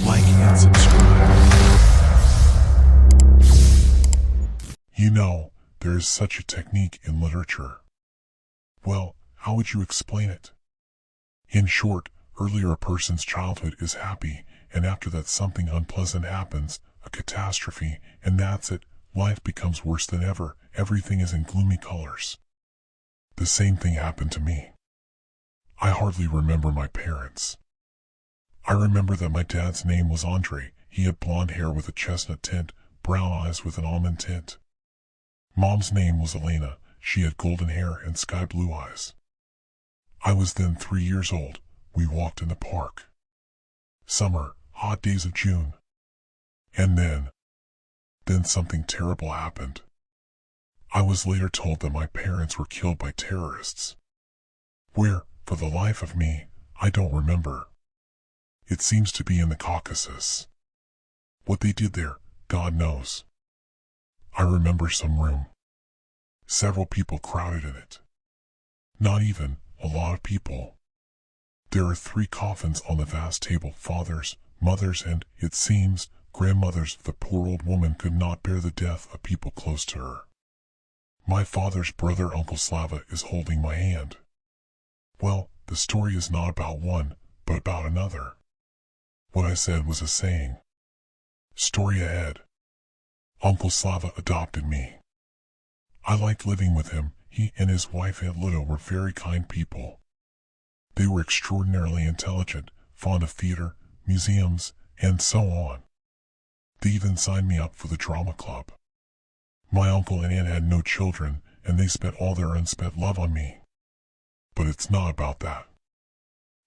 like and subscribe. You know, there is such a technique in literature. Well, how would you explain it? In short, earlier a person's childhood is happy, and after that something unpleasant happens, a catastrophe, and that's it, life becomes worse than ever, everything is in gloomy colors. The same thing happened to me. I hardly remember my parents. I remember that my dad's name was Andre. He had blonde hair with a chestnut tint, brown eyes with an almond tint. Mom's name was Elena. She had golden hair and sky blue eyes. I was then 3 years old. We walked in the park. Summer, hot days of June. And then something terrible happened. I was later told that my parents were killed by terrorists. Where, for the life of me, I don't remember. It seems to be in the Caucasus. What they did there, God knows. I remember some room. Several people crowded in it. Not even a lot of people. There are 3 coffins on the vast table, fathers, mothers, and, it seems, grandmothers. The poor old woman could not bear the death of people close to her. My father's brother, Uncle Slava, is holding my hand. Well, the story is not about one, but about another. What I said was a saying. Story ahead. Uncle Slava adopted me. I liked living with him. He and his wife Aunt Ludo were very kind people. They were extraordinarily intelligent, fond of theater, museums, and so on. They even signed me up for the drama club. My uncle and aunt had no children, and they spent all their unspent love on me. But it's not about that.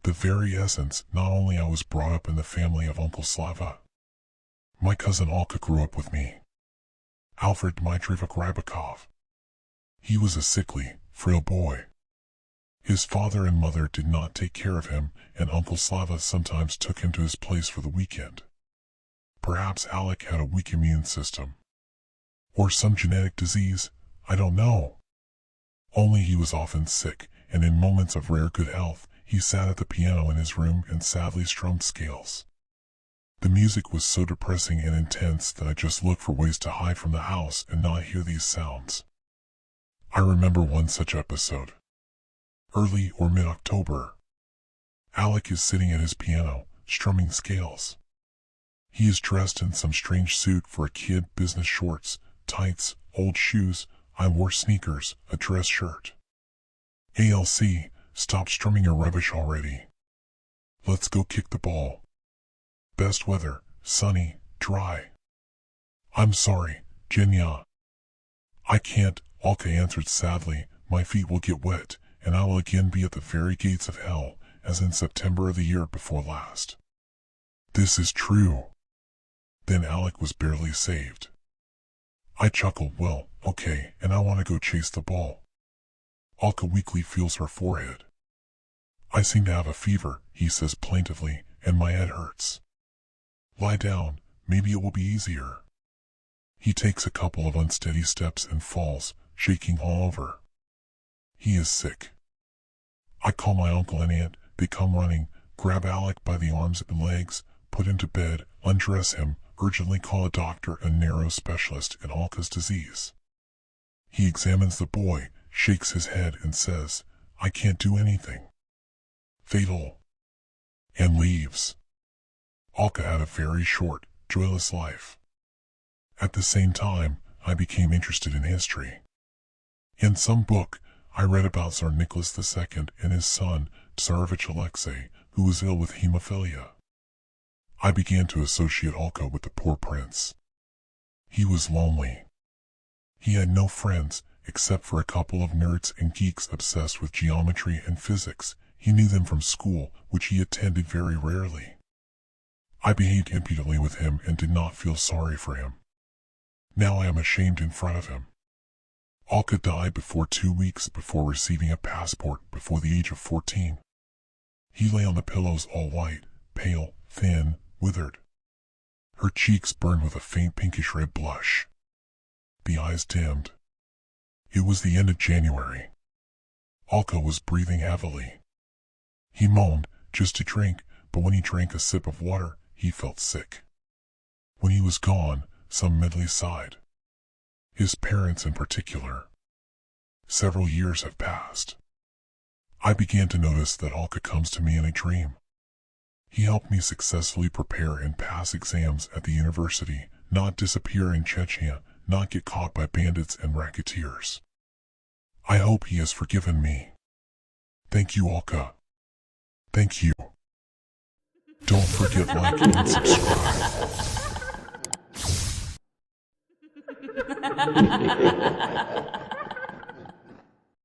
The very essence, not only I was brought up in the family of Uncle Slava. My cousin Alka grew up with me. Alfred Dmitrievich Rybakov. He was a sickly, frail boy. His father and mother did not take care of him, and Uncle Slava sometimes took him to his place for the weekend. Perhaps Alec had a weak immune system. Or some genetic disease, I don't know. Only he was often sick, and in moments of rare good health, he sat at the piano in his room and sadly strummed scales. The music was so depressing and intense that I just looked for ways to hide from the house and not hear these sounds. I remember one such episode. Early or mid-October. Alec is sitting at his piano, strumming scales. He is dressed in some strange suit for a kid, business shorts, tights, old shoes. I wore sneakers, a dress shirt. ALC, stop strumming your rubbish already. Let's go kick the ball. Best weather, sunny, dry. I'm sorry, Genya. I can't, Alka answered sadly. My feet will get wet, and I will again be at the very gates of hell, as in September of the year before last. This is true. Then Alec was barely saved. I chuckled, well, okay, and I want to go chase the ball. Alka weakly feels her forehead. I seem to have a fever, he says plaintively, and my head hurts. Lie down, maybe it will be easier. He takes a couple of unsteady steps and falls, shaking all over. He is sick. I call my uncle and aunt. They come running, grab Alec by the arms and legs, put him to bed, undress him, urgently call a doctor, a neuro specialist in Alka's disease. He examines the boy, shakes his head and says, I can't do anything. Fatal. And leaves. Alka had a very short, joyless life. At the same time, I became interested in history. In some book, I read about Tsar Nicholas II and his son, Tsarevich Alexei, who was ill with hemophilia. I began to associate Alka with the poor prince. He was lonely. He had no friends, except for a couple of nerds and geeks obsessed with geometry and physics. He knew them from school, which he attended very rarely. I behaved impudently with him and did not feel sorry for him. Now I am ashamed in front of him. Alka died before 2 weeks before receiving a passport before the age of 14. He lay on the pillows all white, pale, thin, withered. Her cheeks burned with a faint pinkish red blush. The eyes dimmed. It was the end of January. Alka was breathing heavily. He moaned, just a drink, but when he drank a sip of water, he felt sick. When he was gone, some medley sighed. His parents in particular. Several years have passed. I began to notice that Alka comes to me in a dream. He helped me successfully prepare and pass exams at the university, not disappear in Chechnya, not get caught by bandits and racketeers. I hope he has forgiven me. Thank you, Alka. Thank you. Don't forget like and subscribe.